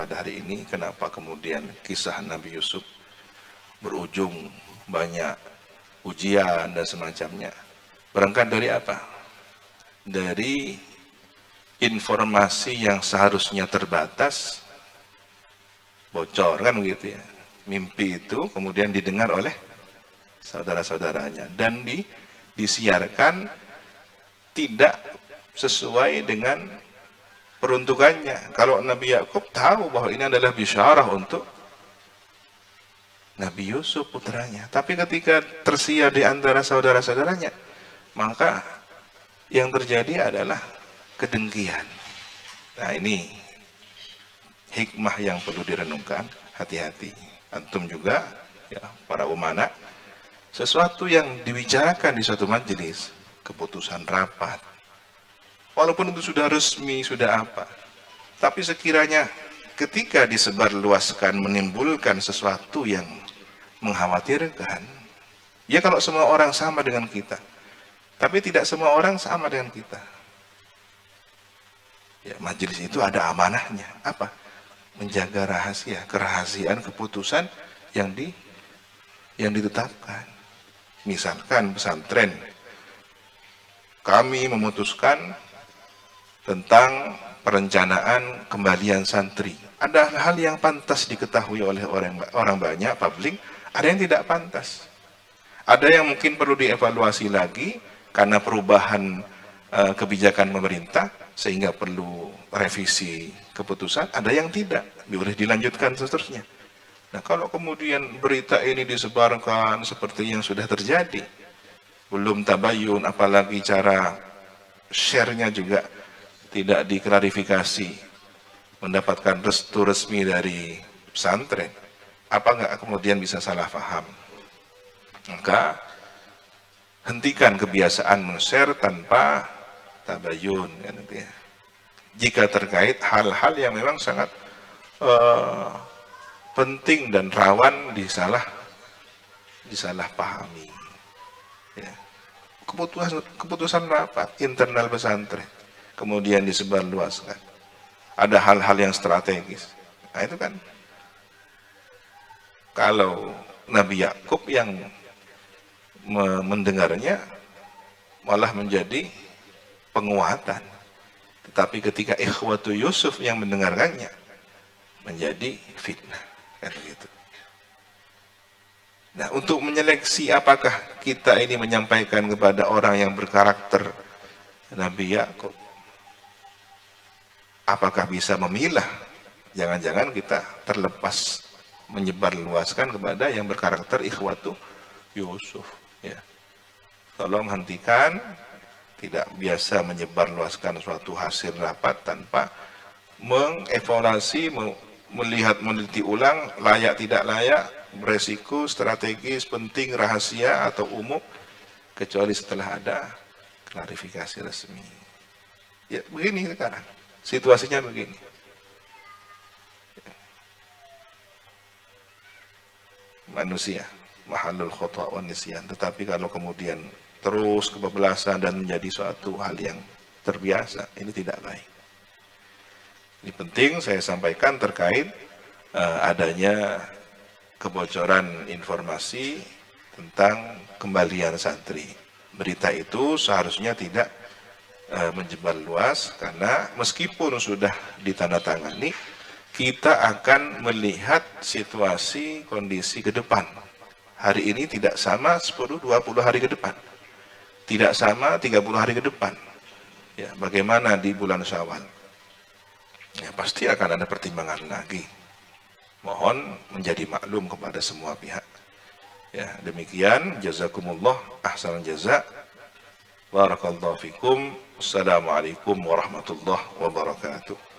pada hari ini, kenapa kemudian kisah Nabi Yusuf berujung banyak ujian dan semacamnya. Berangkat dari apa? Dari informasi yang seharusnya terbatas bocor, kan begitu ya. Mimpi itu kemudian didengar oleh saudara-saudaranya dan disiarkan tidak sesuai dengan peruntukannya. Kalau Nabi Yakub tahu bahwa ini adalah bisyarah untuk Nabi Yusuf putranya, tapi ketika tersiar di antara saudara-saudaranya, maka yang terjadi adalah kedengkian. Nah, ini hikmah yang perlu direnungkan. Hati-hati antum juga ya, para umana, sesuatu yang dibicarakan di suatu majelis, keputusan rapat, walaupun itu sudah resmi, sudah apa, tapi sekiranya ketika disebarluaskan menimbulkan sesuatu yang mengkhawatirkan, ya kalau semua orang sama dengan kita, tapi tidak semua orang sama dengan kita, ya majelis itu ada amanahnya. Apa? Menjaga rahasia, kerahasiaan keputusan yang ditetapkan. Misalkan pesantren, kami memutuskan tentang perencanaan kembalian santri. Ada hal yang pantas diketahui oleh orang banyak, publik, ada yang tidak pantas. Ada yang mungkin perlu dievaluasi lagi karena perubahan kebijakan pemerintah sehingga perlu revisi keputusan, ada yang tidak, boleh dilanjutkan seterusnya. Nah, kalau kemudian berita ini disebarkan seperti yang sudah terjadi, belum tabayun, apalagi cara share-nya juga tidak diklarifikasi, mendapatkan restu resmi dari pesantren, apa nggak kemudian bisa salah paham? Maka hentikan kebiasaan men-share tanpa tabayun, kan, gitu ya. Jika terkait hal-hal yang memang sangat penting dan rawan disalahpahami. Ya. Keputusan rapat internal pesantren kemudian disebarluaskan. Ada hal-hal yang strategis. Nah, itu kan kalau Nabi Yakub yang mendengarnya malah menjadi penguatan. Tetapi ketika ikhwatu Yusuf yang mendengarkannya menjadi fitnah, kan gitu. Nah, untuk menyeleksi apakah kita ini menyampaikan kepada orang yang berkarakter Nabi Yakub, apakah bisa memilah? Jangan-jangan kita terlepas menyebarluaskan kepada yang berkarakter ikhwatu Yusuf. Ya. Tolong hentikan, tidak biasa menyebarluaskan suatu hasil rapat tanpa mengevaluasi, melihat, meneliti ulang, layak tidak layak, beresiko, strategis, penting, rahasia atau umum, kecuali setelah ada klarifikasi resmi. Ya begini sekarang, situasinya begini. Manusia mahalul khata' wan nisyan. Tetapi kalau kemudian terus kebablasan dan menjadi suatu hal yang terbiasa, ini tidak baik. Ini penting saya sampaikan terkait adanya kebocoran informasi tentang kembalian santri. Berita itu seharusnya tidak menyebar luas, karena meskipun sudah ditandatangani, kita akan melihat situasi kondisi ke depan. Hari ini tidak sama 10-20 hari ke depan, tidak sama 30 hari ke depan. Ya, bagaimana di bulan Syawal? Ya, pasti akan ada pertimbangan lagi. Mohon menjadi maklum kepada semua pihak. Ya, demikian, jazakumullah ahsanal jaza. Barakallahu fikum. Assalamualaikum warahmatullahi wabarakatuh.